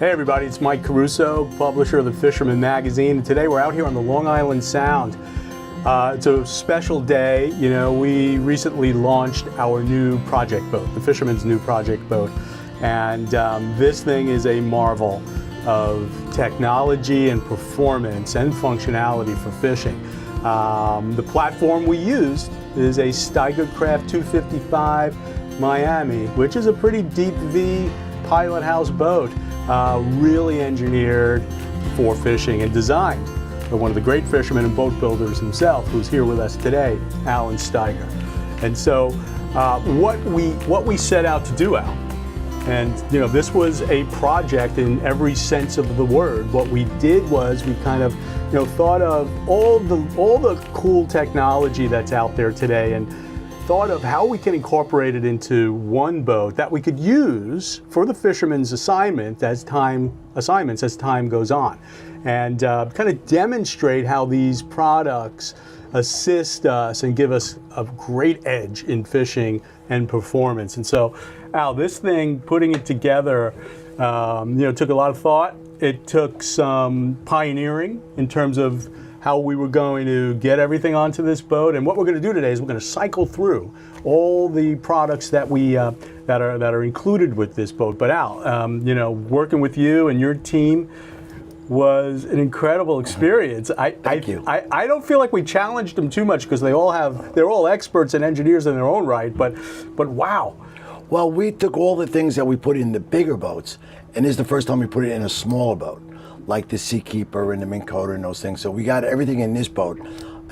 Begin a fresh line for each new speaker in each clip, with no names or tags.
Hey everybody, it's Mike Caruso, publisher of the Fisherman Magazine, and today we're out here on the Long Island Sound. It's a special day. You know, we recently launched our new project boat, the Fisherman's new project boat, and this thing is a marvel of technology and performance and functionality for fishing. The platform we used is a Steiger Craft 255 Miami, which is a pretty deep V pilot house boat. Really engineered for fishing and designed by one of the great fishermen and boat builders himself, who's here with us today, Alan Steiger. And so what we set out to do, Al, and you know, this was a project in every sense of the word. What we did was we kind of, you know, thought of all the cool technology that's out there today and thought of how we can incorporate it into one boat that we could use for the fisherman's assignments as time goes on, and kind of demonstrate how these products assist us and give us a great edge in fishing and performance. And so, Al, this thing, putting it together, you know, took a lot of thought. It took some pioneering in terms of how we were going to get everything onto this boat. And what we're going to do today is we're going to cycle through all the products that we that are included with this boat. But Al, you know, working with you and your team was an incredible experience.
Thank you.
I don't feel like we challenged them too much because they're all experts and engineers in their own right. But wow.
Well, we took all the things that we put in the bigger boats, and this is the first time we put it in a smaller boat, like the Seakeeper and the Minn Kota and those things. So we got everything in this boat,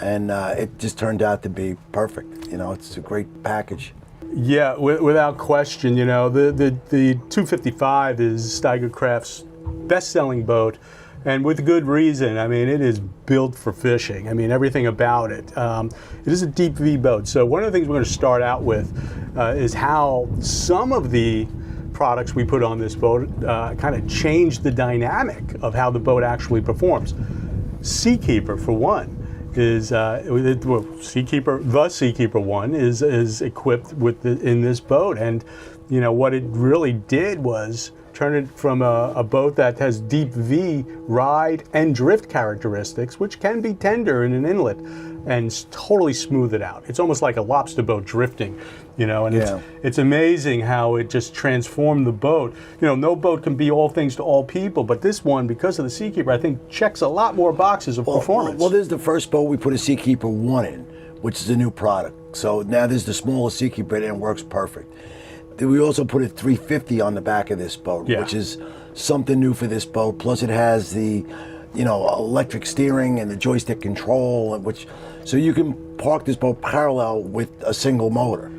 and it just turned out to be perfect. You know, it's a great package.
Yeah, without question. You know, the 255 is Steiger Craft's best-selling boat, and with good reason. I mean, it is built for fishing. I mean, everything about it. It is a deep V boat. So one of the things we're going to start out with is how some of the products we put on this boat kind of change the dynamic of how the boat actually performs. Seakeeper, for one, is the Seakeeper 1 is equipped with in this boat, and you know what it really did was turn it from a boat that has deep V ride and drift characteristics, which can be tender in an inlet, and totally smooth it out. It's almost like a lobster boat drifting, you know, and
yeah.
It's amazing how it just transformed the boat. You know, no boat can be all things to all people, but this one, because of the Seakeeper, I think checks a lot more boxes of performance.
Well, this is the first boat we put a Seakeeper 1 in, which is a new product. So now there's the smallest Seakeeper and it works perfect. We also put a 350 on the back of this boat,
yeah,
which is something new for this boat. Plus it has the, you know, electric steering and the joystick control, so you can park this boat parallel with a single motor,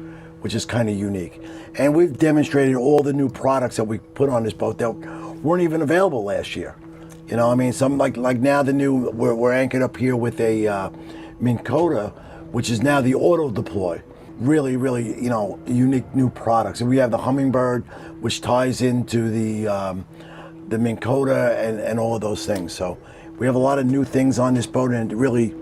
which is kind of unique. And we've demonstrated all the new products that we put on this boat that weren't even available last year. You know, I mean, some like now the new, we're anchored up here with a Minn Kota, which is now the auto deploy. Really, really, you know, unique new products. And we have the Hummingbird, which ties into the Minn Kota and all of those things. So we have a lot of new things on this boat, and it really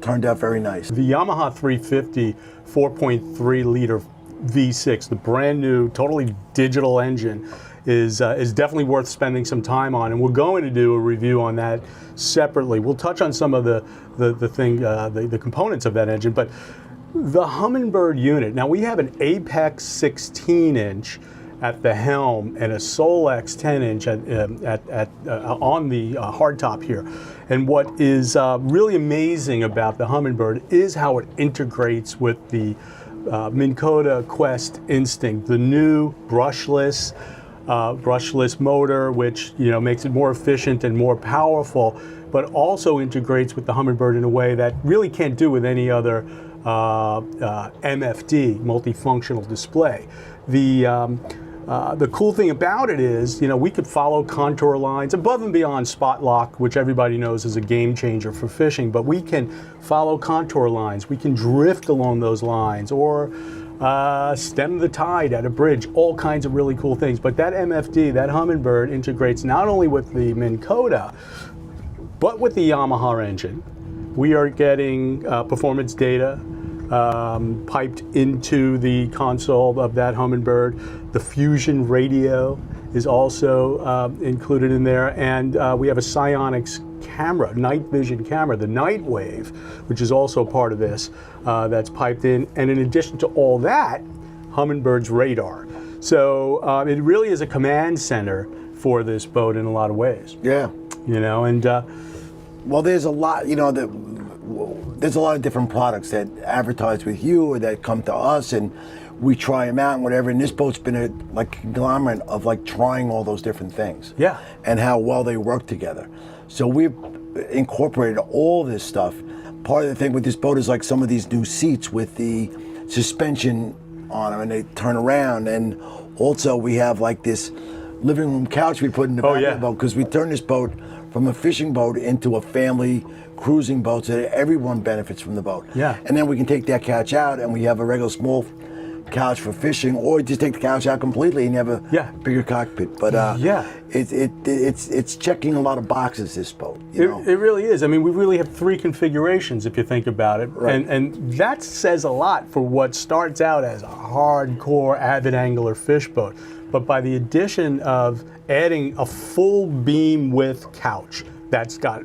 turned out very nice.
The Yamaha 350 4.3 liter V6, the brand new, totally digital engine, is definitely worth spending some time on, and we're going to do a review on that separately. We'll touch on some of the components of that engine, but the Hummingbird unit. Now we have an Apex 16-inch at the helm and a Solex 10-inch on the hardtop here. And what is really amazing about the Hummingbird is how it integrates with the Minn Kota Quest Instinct, the new brushless motor, which, you know, makes it more efficient and more powerful, but also integrates with the Hummingbird in a way that really can't do with any other MFD, multifunctional display. The cool thing about it is, you know, we could follow contour lines above and beyond spot lock, which everybody knows is a game changer for fishing, but we can follow contour lines. We can drift along those lines, or stem the tide at a bridge, all kinds of really cool things. But that MFD, that Hummingbird, integrates not only with the Minn Kota, but with the Yamaha engine. We are getting performance data piped into the console of that Hummingbird, the Fusion radio is also included in there, and we have a Psionics camera, night vision camera, the Night Wave, which is also part of this, that's piped in. And in addition to all that, Hummingbird's radar. So it really is a command center for this boat in a lot of ways.
Yeah.
You know, and
well, there's a lot, you know, there's a lot of different products that advertise with you or that come to us, and we try them out and whatever. And this boat's been a conglomerate of like trying all those different things.
Yeah.
And how well they work together. So we've incorporated all this stuff. Part of the thing with this boat is like some of these new seats with the suspension on them, and they turn around. And also we have like this living room couch we put in the back of the boat, because we turned this boat from a fishing boat into a family cruising boat, so that everyone benefits from the boat.
Yeah.
And then we can take that couch out and we have a regular small couch for fishing, or just take the couch out completely and you have a bigger cockpit. But it's checking a lot of boxes, this boat. You know?
It really is. I mean, we really have 3 configurations if you think about it.
Right.
And that says a lot for what starts out as a hardcore avid angler fish boat. But by the addition of adding a full beam width couch that's got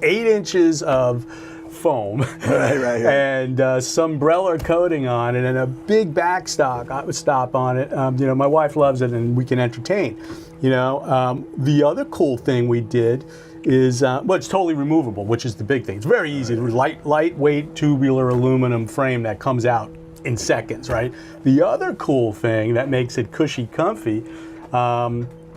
8 inches of foam
right.
and Sunbrella coating on it and a big backstop on it. You know, my wife loves it, and we can entertain. You know, the other cool thing we did is, well, it's totally removable, which is the big thing. It's very easy. Lightweight tubular aluminum frame that comes out in seconds, right? The other cool thing that makes it cushy comfy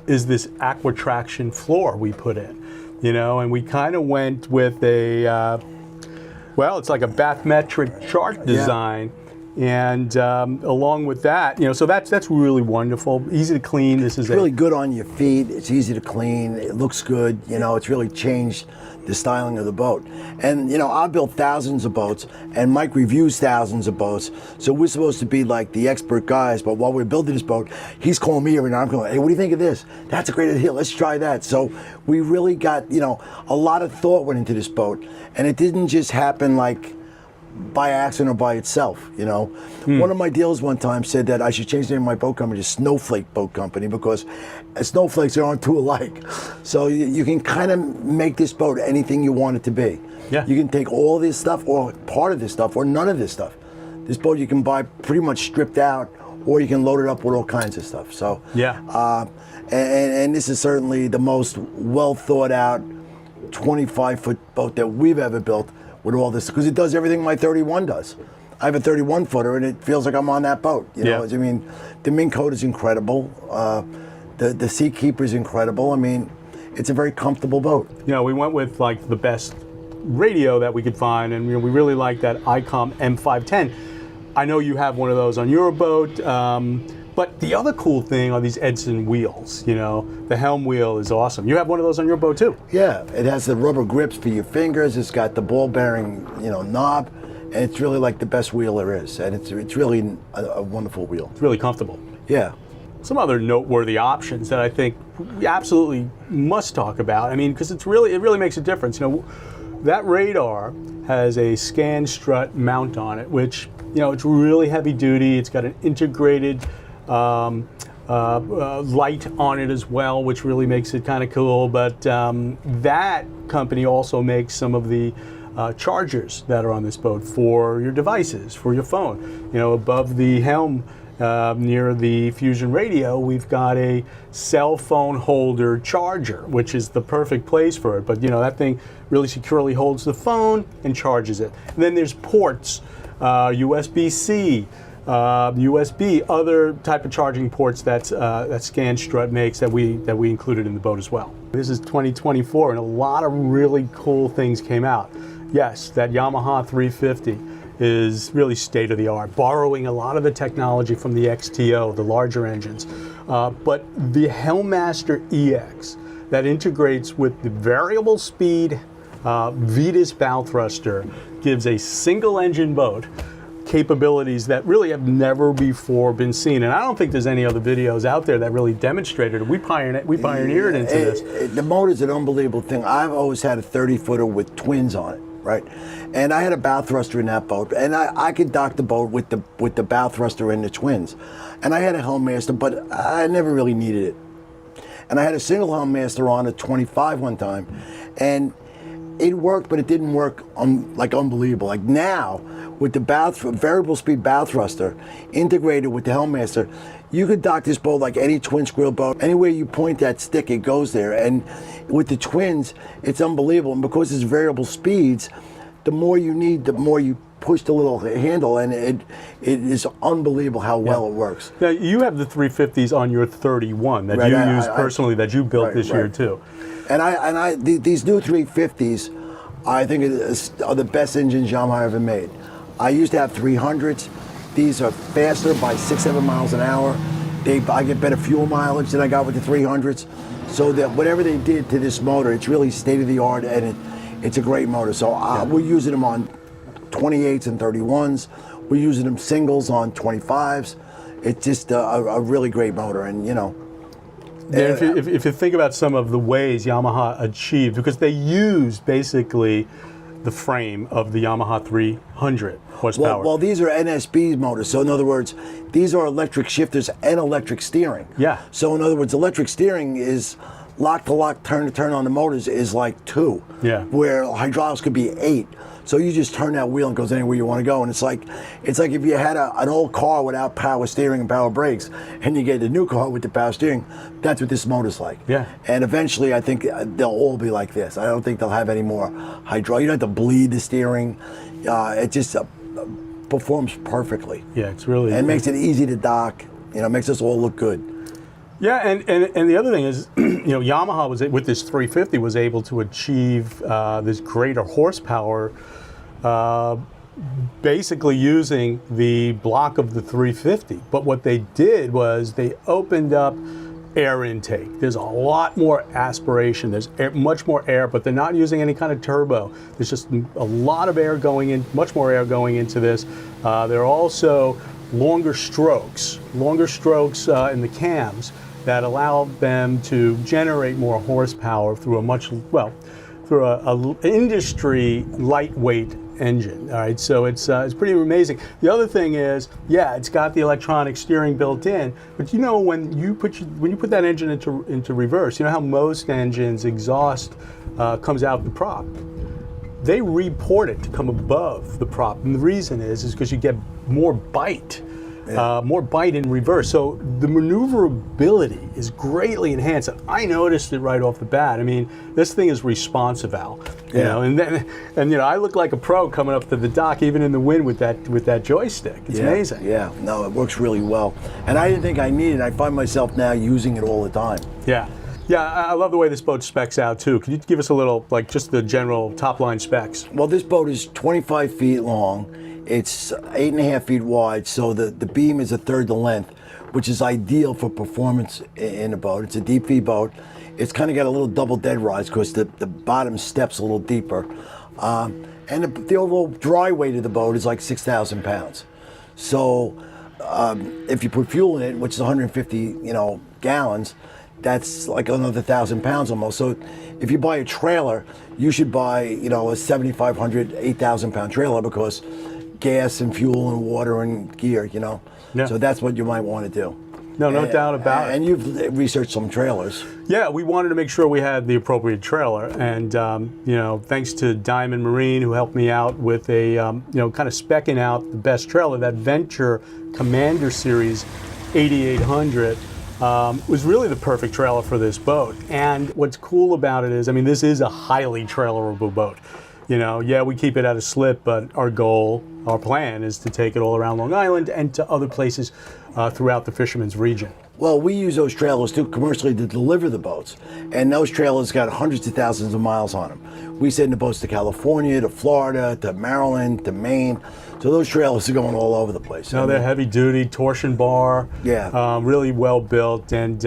is this aqua traction floor we put in. You know, and we kind of went with a well, it's like a bathymetric chart design, and along with that, you know, so that's really wonderful, easy to clean. This is
really good on your feet. It's easy to clean. It looks good. You know, it's really changed the styling of the boat. And you know, I built thousands of boats, and Mike reviews thousands of boats. So we're supposed to be like the expert guys. But while we're building this boat, he's calling me every now and then. I'm going, hey, what do you think of this? That's a great idea. Let's try that. So we really got, you know, a lot of thought went into this boat, and it didn't just happen like by accident or by itself, you know. One of my dealers one time said that I should change the name of my boat company to Snowflake Boat Company, because snowflakes aren't too alike. So you can kind of make this boat anything you want it to be.
Yeah.
You can take all this stuff, or part of this stuff, or none of this stuff. This boat you can buy pretty much stripped out, or you can load it up with all kinds of stuff. So and this is certainly the most well thought out 25-foot boat that we've ever built, with all this, because it does everything my 31 does. I have a 31 footer, and it feels like I'm on that boat. You know, I mean, the mink coat is incredible. The seat keeper is incredible. I mean, it's a very comfortable boat.
You know, we went with like the best radio that we could find, and you know, we really like that ICOM M510. I know you have one of those on your boat. But the other cool thing are these Edson wheels. You know, the helm wheel is awesome. You have one of those on your boat too.
Yeah, it has the rubber grips for your fingers. It's got the ball bearing, you know, knob, and it's really like the best wheel there is. And it's really a wonderful wheel.
It's really comfortable.
Yeah.
Some other noteworthy options that I think we absolutely must talk about. I mean, because it really makes a difference. You know, that radar has a scan strut mount on it, which, you know, it's really heavy duty. It's got an integrated light on it as well, which really makes it kind of cool. But that company also makes some of the chargers that are on this boat for your devices, for your phone. You know, above the helm near the Fusion radio, we've got a cell phone holder charger, which is the perfect place for it. But you know, that thing really securely holds the phone and charges it. And then there's ports, USB-C, USB, other type of charging ports that Scan Strut makes that we included in the boat as well. This is 2024, and a lot of really cool things came out. Yes, that Yamaha 350 is really state of the art, borrowing a lot of the technology from the XTO, the larger engines. But the Helmmaster EX that integrates with the variable speed Vetus bow thruster gives a single engine boat capabilities that really have never before been seen. And I don't think there's any other videos out there that really demonstrated it. We pioneered into this.
The motor's an unbelievable thing. I've always had a 30-footer with twins on it, right? And I had a bow thruster in that boat, and I could dock the boat with the bow thruster and the twins. And I had a Helmmaster, but I never really needed it. And I had a single helm master on at 25 one time, and it worked, but it didn't work like unbelievable. Like now, with the variable speed bow thruster integrated with the Helmmaster, you could dock this boat like any twin squirrel boat. Anywhere you point that stick, it goes there. And with the twins, it's unbelievable. And because it's variable speeds, the more you need, the more you push the little handle, and it is unbelievable how well it works.
Now, you have the 350s on your 31 that you use personally, that you built this year too.
And these new 350s, I think are the best engines Yamaha ever made. I used to have 300s. These are faster by 6-7 miles an hour. I get better fuel mileage than I got with the 300s. So that whatever they did to this motor, it's really state of the art, and it's a great motor. So we're using them on 28s and 31s. We're using them singles on 25s. It's just a really great motor, and you know.
If you think about some of the ways Yamaha achieved, because they used basically the frame of the Yamaha 300 horsepower.
Well, these are NSB motors. So in other words, these are electric shifters and electric steering.
Yeah.
So in other words, electric steering is lock to lock, turn to turn on the motors is like 2.
Yeah.
Where hydraulics could be 8. So you just turn that wheel and it goes anywhere you want to go. And it's like if you had an old car without power steering and power brakes, and you get a new car with the power steering, that's what this motor's like.
Yeah.
And eventually, I think they'll all be like this. I don't think they'll have any more hydraulic. You don't have to bleed the steering. It just performs perfectly.
Yeah, it's really.
And makes it easy to dock. You know, makes us all look good.
Yeah, and the other thing is, you know, Yamaha was with this 350 was able to achieve this greater horsepower, basically using the block of the 350. But what they did was they opened up air intake. There's a lot more aspiration. There's much more air, but they're not using any kind of turbo. There's just a lot of air going in, much more air going into this. There are also longer strokes in the cams that allow them to generate more horsepower through a industry lightweight engine. All right, so it's pretty amazing. The other thing is, yeah, it's got the electronic steering built in, but you know, when you put that engine into reverse, you know how most engines exhaust comes out the prop. They report it to come above the prop, and the reason is because you get more bite. More bite in reverse. So the maneuverability is greatly enhanced. And I noticed it right off the bat. I mean, this thing is responsive, Al. You know, and you know, I look like a pro coming up to the dock, even in the wind with that joystick. It's amazing. Yeah, no, it works really well. And I didn't think I needed it. I find myself now using it all the time. Yeah. Yeah, I love the way this boat specs out too. Can you give us a little, like, just the general top line specs? Well, this boat is 25 feet long. It's 8.5 feet wide, so the beam is 1/3 the length, which is ideal for performance in a boat. It's a deep V boat. It's kind of got a little double dead rise because the bottom step's a little deeper. And the overall dry weight of the boat is like 6,000 pounds. So if you put fuel in it, which is 150 gallons, that's like another 1,000 pounds almost. So if you buy a trailer, you should buy a 7,500, 8,000 pound trailer, because gas and fuel and water and gear, Yeah. So that's what you might want to do. No doubt about it. And you've researched some trailers. Yeah, we wanted to make sure we had the appropriate trailer, and thanks to Diamond Marine, who helped me out with a kind of specking out the best trailer. That Venture Commander Series 8800 was really the perfect trailer for this boat. And what's cool about it is, I mean, this is a highly trailerable boat. Yeah, we keep it at a slip, but our plan is to take it all around Long Island and to other places throughout the Fisherman's region. Well, we use those trailers too commercially to deliver the boats, and those trailers got hundreds of thousands of miles on them. We send the boats to California, to Florida, to Maryland, to Maine. So those trailers are going all over the place. No, they're heavy duty, torsion bar. Yeah. Really well built, and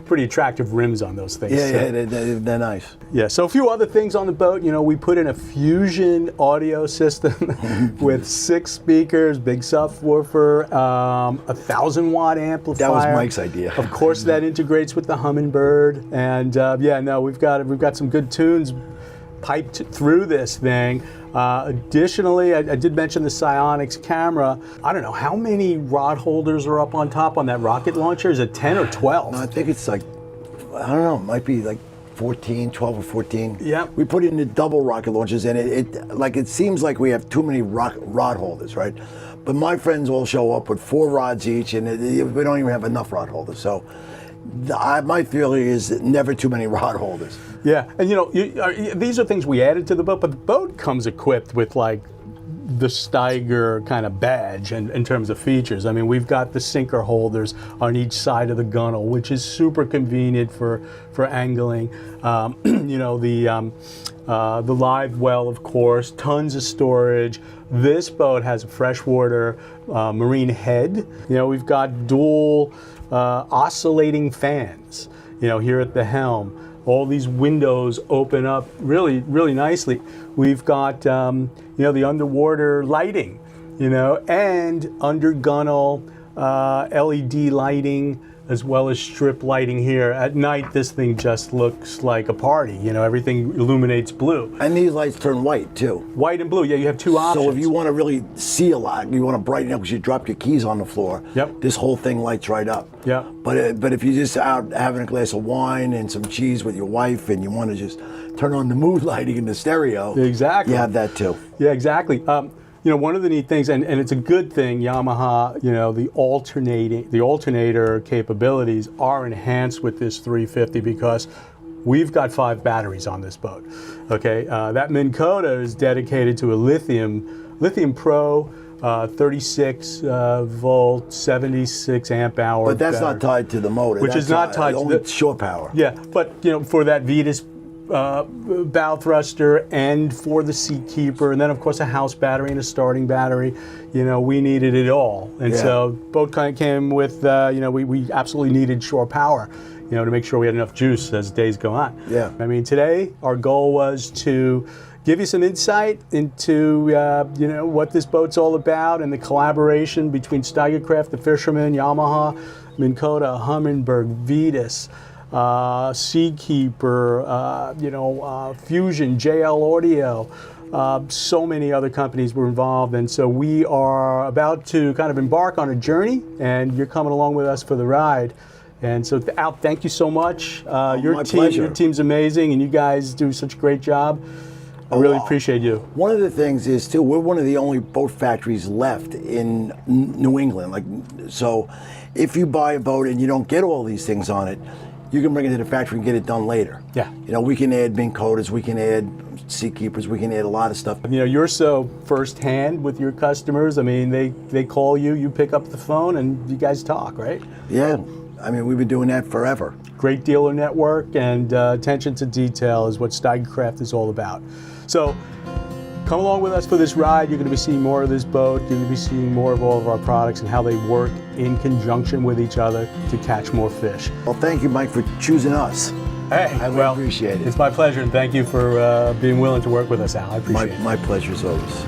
pretty attractive rims on those things. Yeah, they're nice. Yeah, so a few other things on the boat. We put in a Fusion audio system with 6 speakers, big subwoofer, 1,000-watt amplifier. That was Mike's idea. Of course, that integrates with the Hummingbird, and we've got some good tunes piped through this thing. Additionally, I did mention the Psionics camera. I don't know how many rod holders are up on top on that rocket launcher. Is it 10 or 12? No, I think it's like
I don't know, might be like 14, 12 or 14.
Yeah.
We put it into double rocket launchers, and it seems like we have too many rod holders, right? But my friends all show up with 4 rods each, and we don't even have enough rod holders. So my feeling is never too many rod holders.
Yeah, and these are things we added to the boat, but the boat comes equipped with like the Steiger kind of badge in terms of features. I mean, we've got the sinker holders on each side of the gunnel, which is super convenient for angling. The live well, of course, tons of storage. This boat has a freshwater marine head. We've got dual oscillating fans, here at the helm. All these windows open up really, really nicely. We've got, the underwater lighting, and under gunnel LED lighting, as well as strip lighting here. At night, this thing just looks like a party. Everything illuminates blue.
And these lights turn white too.
White and blue, yeah, you have 2 options.
So if you want to really see a lot, you want to brighten up because you drop your keys on the floor,
Yep.
This whole thing lights right up.
Yeah.
But if you're just out having a glass of wine and some cheese with your wife and you want to just turn on the mood lighting in the stereo,
Exactly.
you have that too.
Yeah, exactly. One of the neat things, and it's a good thing, Yamaha, the alternator capabilities are enhanced with this 350 because we've got 5 batteries on this boat. Okay, that Minn Kota is dedicated to a lithium Pro 36 volt, 76 amp hour.
But that's
battery,
not tied to the motor.
which is not tied to
only
the
shore power.
Yeah, but for that Vetus bow thruster and for the Seakeeper, and then of course a house battery and a starting battery, we needed it all. And
Yeah.
so boat kind of came with, we absolutely needed shore power, to make sure we had enough juice as days go on.
Yeah.
I mean, today our goal was to give you some insight into, what this boat's all about and the collaboration between Steiger Craft, the Fisherman, Yamaha, Minn Kota, Hummingbird, Vetus, Seakeeper, Fusion, JL Audio, so many other companies were involved, and so we are about to kind of embark on a journey, and you're coming along with us for the ride. And so, Al, thank you so much.
My pleasure.
Your team's amazing, and you guys do such a great job. I really appreciate you.
One of the things is too, we're one of the only boat factories left in New England. So, if you buy a boat and you don't get all these things on it, you can bring it to the factory and get it done later.
Yeah.
We can add Minn Kotas, we can add Seakeepers, we can add a lot of stuff.
You're so firsthand with your customers. I mean, they call you, you pick up the phone, and you guys talk, right?
Yeah. I mean, we've been doing that forever.
Great dealer network, and attention to detail is what Steiger Craft is all about. So come along with us for this ride. You're going to be seeing more of this boat. You're going to be seeing more of all of our products and how they work in conjunction with each other to catch more fish.
Well, thank you, Mike, for choosing us.
Hey,
I really appreciate it.
It's my pleasure, and thank you for being willing to work with us, Al. I appreciate it.
My pleasure as always.